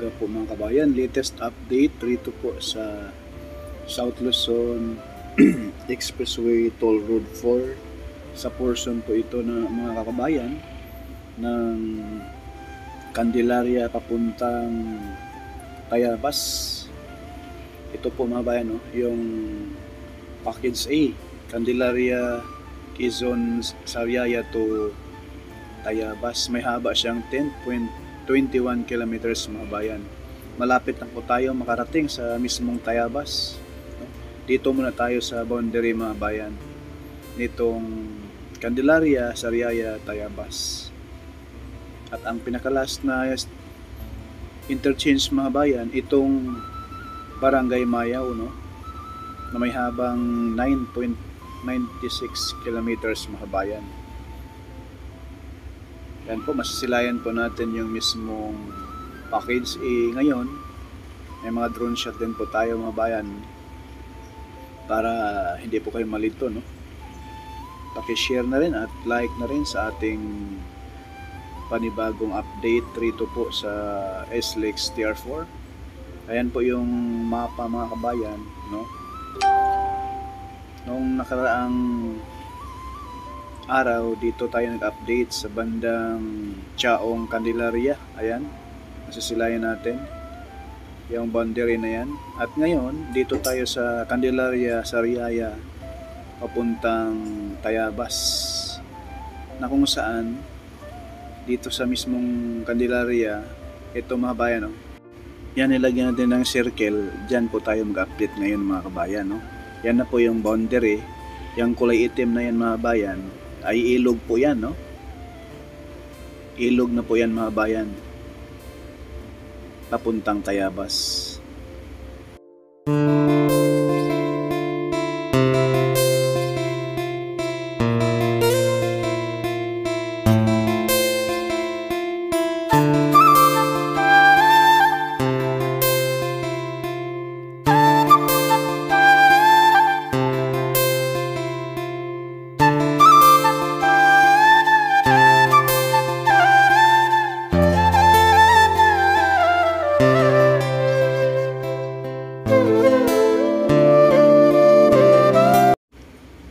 araw po mga kabayan. Latest update rito po sa South Luzon Expressway Toll Road 4. Sa portion po ito na mga kabayan ng Candelaria papuntang Tayabas. Ito po mga kabayan, no? Yung package A, Candelaria Quezon Sariaya to Tayabas. May haba siyang 10.21 kilometers mga bayan. Malapit na po tayo makarating sa mismong Tayabas. Dito muna tayo sa boundary mga bayan nitong Candelaria, Sariaya, Tayabas. At ang pinakalas na interchange mga bayan, itong Barangay Mayaw, no? Na may habang 9.96 kilometers mga bayan. Yan po, masisilayan po natin yung mismong package A ngayon. May mga drone shot din po tayo mga bayan para hindi po kayo malito, no? Paki-share na rin at like na rin sa ating panibagong update rito po sa SLEX TR4. Ayan po yung mapa mga kabayan, no? Noong nakaraang araw dito tayo nag-update sa bandang Chaong Candelaria. Ayan, masisilayan natin yung boundary na yan. At ngayon dito tayo sa Candelaria, Sariaya papuntang Tayabas, na kung saan dito sa mismong Candelaria, ito mga bayan, no? Yan, nilagyan natin ng circle. Diyan po tayo mag-update ngayon mga kabayan, no? Yan na po yung boundary. Yung kulay itim na yan mga bayan ay ilog po yan, no? Ilog na po yan mga bayan papuntang Tayabas.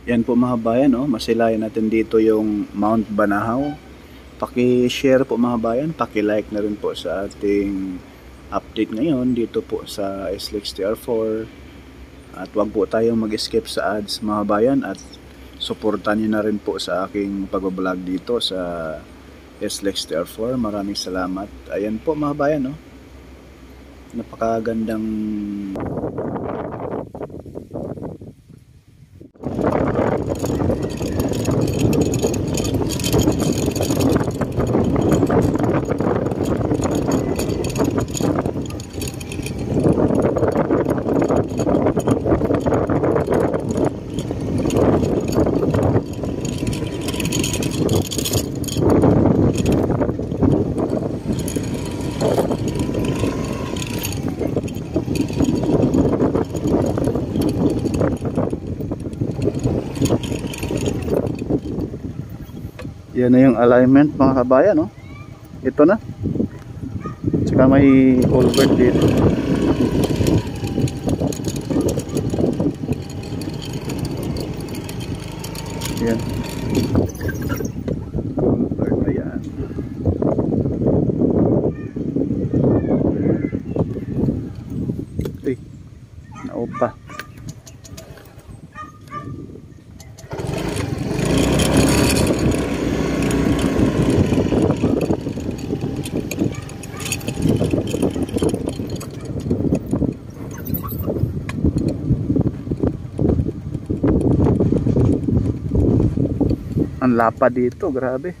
Yan po mga bayan, oh, masilayan natin dito yung Mount Banahaw. Paki-share po mga bayan, paki-like na rin po sa ating update ngayon dito po sa SLEX TR4. At wag po tayong mag-skip sa ads mga bayan, at suportahan niyo na rin po sa aking pag-vlog dito sa SLEX TR4. Maraming salamat. Ayan po mga bayan, oh. Napakagandang yan na yung alignment mga kabayan, no? Ito na. Tsaka may culvert dito. Yan. Culvert na yan. Uy, naupa. Ang lapa dito, grabe.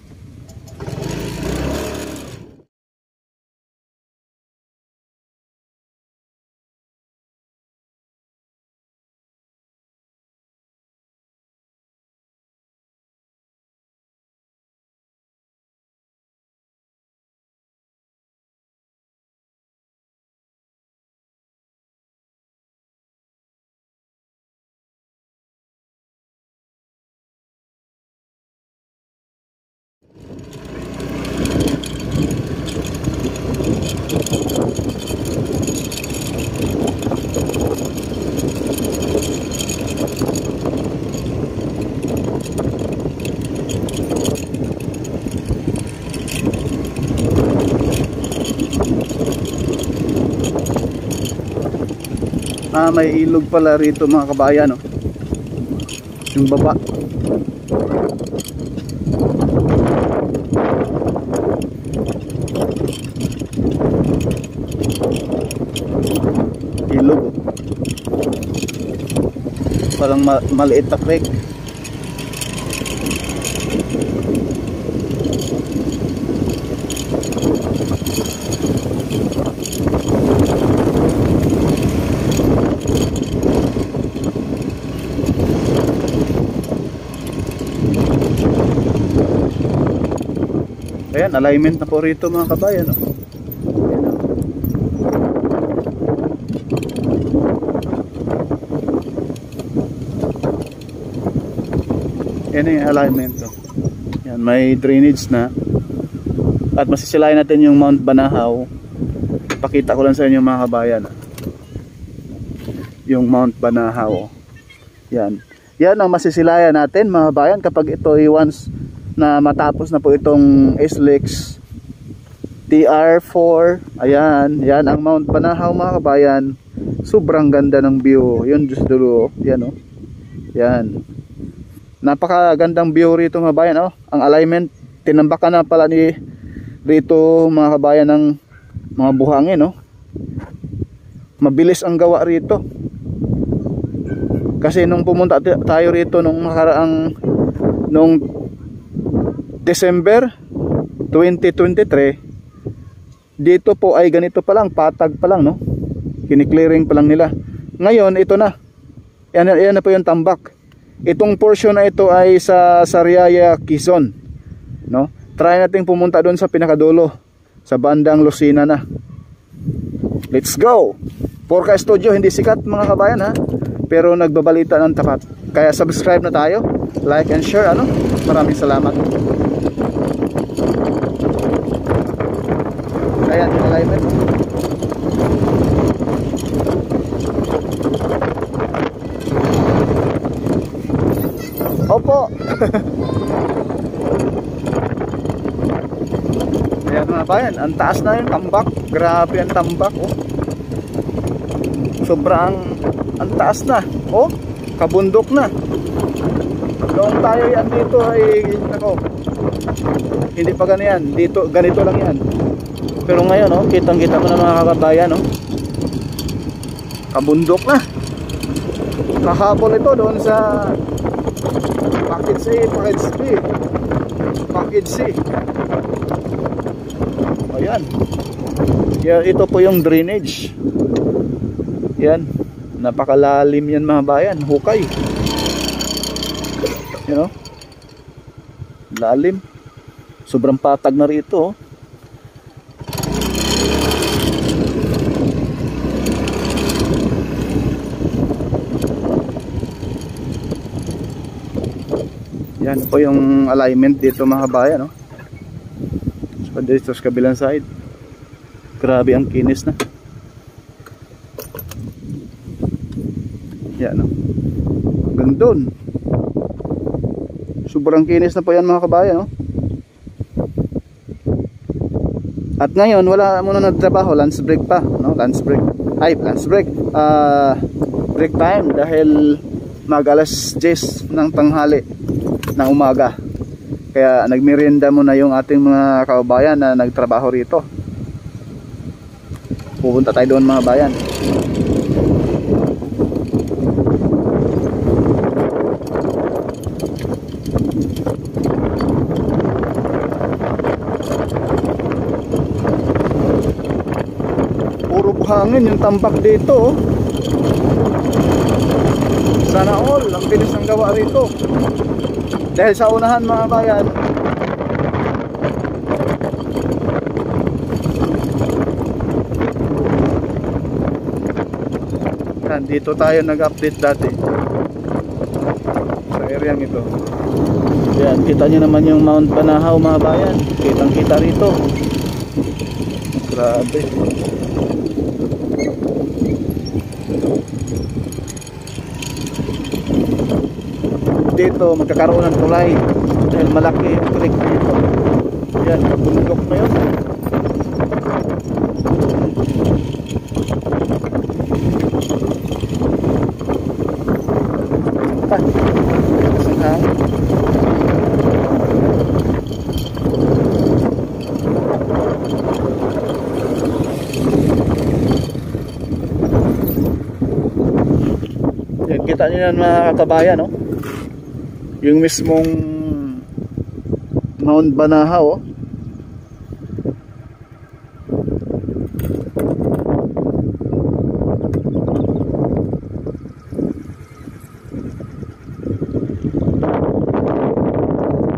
May ilog pala rito mga kabayan, no? Yung baba. Ilog, oh. Parang maliit na creek. Ayan, alignment na po rito mga kabayan, no? Yan yung alignment, no? Yan, may drainage na. At masisilayan natin yung Mount Banahaw. Pakita ko lang sa inyo mga kabayan, no? Yung Mount Banahaw. Yan. Yan ang masisilayan natin mga kabayan kapag ito ay once na matapos na po itong SLEX TR4. Ayan, yan ang Mount Banahaw mga kabayan. Sobrang ganda ng view. Yun, just dulo. Yan, oh. Yan. Napakagandang view rito mga kabayan, oh. Ang alignment, tinambakan na pala ni rito mga kabayan ng mga buhangin, oh. Mabilis ang gawa rito. Kasi nung pumunta tayo rito nung nakaraang nung December 2023, dito po ay ganito pa lang, patag pa lang, no? Kini-clearing pa lang nila. Ngayon ito na. Yan na po yung tambak. Itong portion na ito ay sa Sariaya, Quezon, no? Try nating pumunta doon sa pinakadulo, sa bandang Lucena na. Let's go. Porca Studio, hindi sikat mga kabayan, ha, pero nagbabalita ng tapat. Kaya subscribe na tayo, like and share, ano? Maraming salamat. Ayan yung alignment. Opo. Ayan mga bayan, ang taas na yung tambak. Grabe ang tambak, oh. Sobrang ang taas na, oh. Kabundok na. Noong tayo yan dito ay ako, hindi pa ganyan. Dito, ganito lang yan. Pero ngayon, oh, kitang-kita mo na mga kabayan, oh. Kabundok na. Kahapon ito doon sa Package A, Package B, Package C. Ayan. Yan, ito po yung drainage. Yan. Napakalalim yan mga bayan. Hukay. You know? Lalim. Sobrang patag na rito, oh. Yan po yung alignment dito mga kabayan, no? So, dito sa kabilang side, grabe ang kinis na. Yan, no? Hanggang doon, sobrang kinis na po yan mga kabayan, no? At ngayon wala muna nagtrabaho, lunch break pa, no? Lunch break, break time dahil mag-alas 10 ng tanghali ng umaga. Kaya nagmerienda muna yung ating mga kababayan na nagtrabaho rito. Pupunta tayo doon mga bayan. Puro buhangin yung tambak dito, oh. Sana all, ang bilis ng gawa rito. Dahil sa unahan mga bayan, dito tayo nag-update dati sa areang ito. Yan, kita nyo naman yung Mount Banahaw mga bayan. Kitang kita rito. Grabe. Dito magkakaroon ng tulay dahil malaki yung creek dito. Yan, kabundok na yun. Kita niyo yan mga kabayan, no? Yung mismong Mount Banahaw, oh.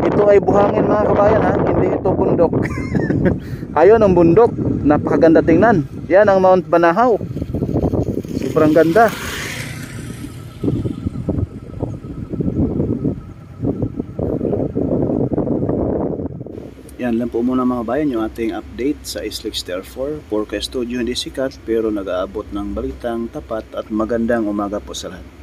Ito ay buhangin mga kabayan, ha? Hindi ito bundok. Ayun ang bundok, napakaganda tingnan. Yan ang Mount Banahaw. Sobrang ganda. Yan lang po muna mga bayan yung ating update sa Islik Star 4. Forecast studio hindi sikat pero nag-aabot ng balitang tapat at magandang umaga po sa lahat.